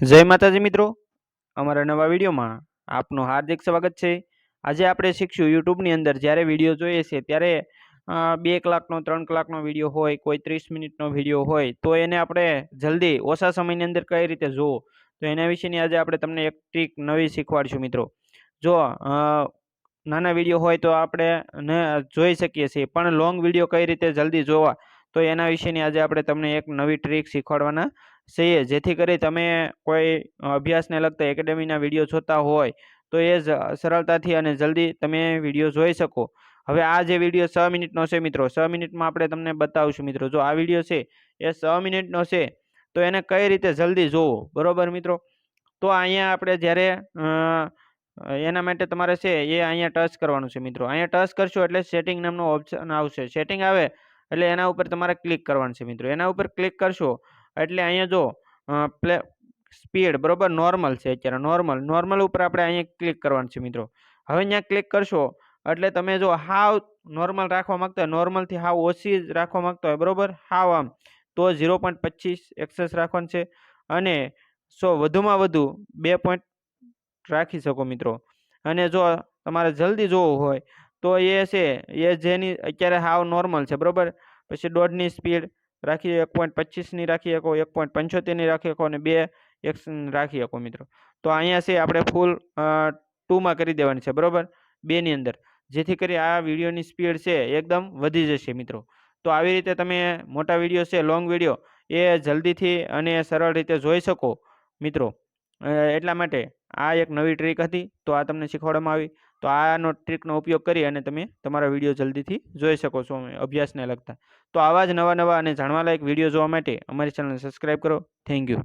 જય માતાજી મિત્રો, અમારા નવા વિડીયોમાં આપનું હાર્દિક સ્વાગત છે। આજે આપણે શીખશું યુટ્યુબની અંદર જ્યારે વિડીયો જોઈએ છે ત્યારે 2 કલાકનો 3 કલાકનો વિડીયો હોય, કોઈ 30 મિનિટનો વિડીયો હોય તો એને આપણે જલ્દી ઓછા સમયની અંદર કઈ રીતે જોવો, તો એના વિશેની આજે આપણે તમને એક ટ્રીક નવી શીખવાડશું મિત્રો। જો નાના વિડીયો હોય તો આપણે જોઈ શકીએ છીએ, પણ લોંગ વિડીયો કઈ રીતે જલ્દી જોવા તો એના વિશેની આજે આપણે તમને એક નવી ટ્રીક શીખવાડવાના છીએ, જેથી કરી તમે કોઈ અભ્યાસને લગતા એકેડેમીના વિડીયો જોતા હોય તો એ સરળતાથી અને જલ્દી તમે વિડીયો જોઈ શકો। હવે આ જે વિડીયો 6 મિનિટનો છે મિત્રો, 6 મિનિટમાં આપણે તમને બતાવશું મિત્રો। જો આ વિડીયો છે એ 6 મિનિટનો છે તો એને કઈ રીતે જલ્દી જોવો, બરોબર મિત્રો। તો અહીંયા આપણે જ્યારે એના માટે તમારે છે એ અહીંયા ટચ કરવાનું છે મિત્રો। અહીંયા ટચ કરશો એટલે સેટિંગ નામનો ઓપ્શન આવશે। સેટિંગ આવે એટલે એના ઉપર તમારે ક્લિક કરવાનું છે મિત્રો। એના ઉપર ક્લિક કરશો એટલે અહીંયા જો પ્લે સ્પીડ બરોબર નોર્મલ છે, અત્યારે નોર્મલ ઉપર આપણે અહીંયા ક્લિક કરવાનું છે મિત્રો। હવે અહીંયા ક્લિક કરશો એટલે તમે જો હાવ નોર્મલ રાખવા માંગતા હોય, નોર્મલથી હાવ ઓછી જ રાખવા માંગતા હોય બરોબર, હાવ આમ તો 0.25 એક્સેસ રાખવાનું છે અને વધુમાં વધુ 2 રાખી શકો મિત્રો। અને જો તમારે જલ્દી જોવું હોય તો એ છે એ જેની અત્યારે હાવ નોર્મલ છે બરોબર, પછી 1.5ની સ્પીડ રાખી 1.25ની રાખી શકો, 1.75ની રાખી શકો અને 2 એક્સ રાખી શકો મિત્રો। તો અહીંયા છે આપણે ફૂલ 2માં કરી દેવાની છે બરોબર, 2ની અંદર, જેથી કરી આ વિડીયોની સ્પીડ છે એકદમ વધી જશે મિત્રો। તો આવી રીતે તમે મોટા વિડીયો છે, લોંગ વિડીયો એ જલ્દીથી અને સરળ રીતે જોઈ શકો મિત્રો। એટલા માટે આ એક નવી ટ્રીક હતી, તો આ તમને શીખવાડવામાં આવી, તો આનો ટ્રીકનો ઉપયોગ કરી અને તમે તમારા વિડીયો જલ્દીથી જોઈ શકો છો અભ્યાસને લગતા। તો આવા જ નવા અને જાણવાલાયક વિડીયો જોવા માટે અમારી ચેનલને સબસ્ક્રાઈબ કરો। Thank you.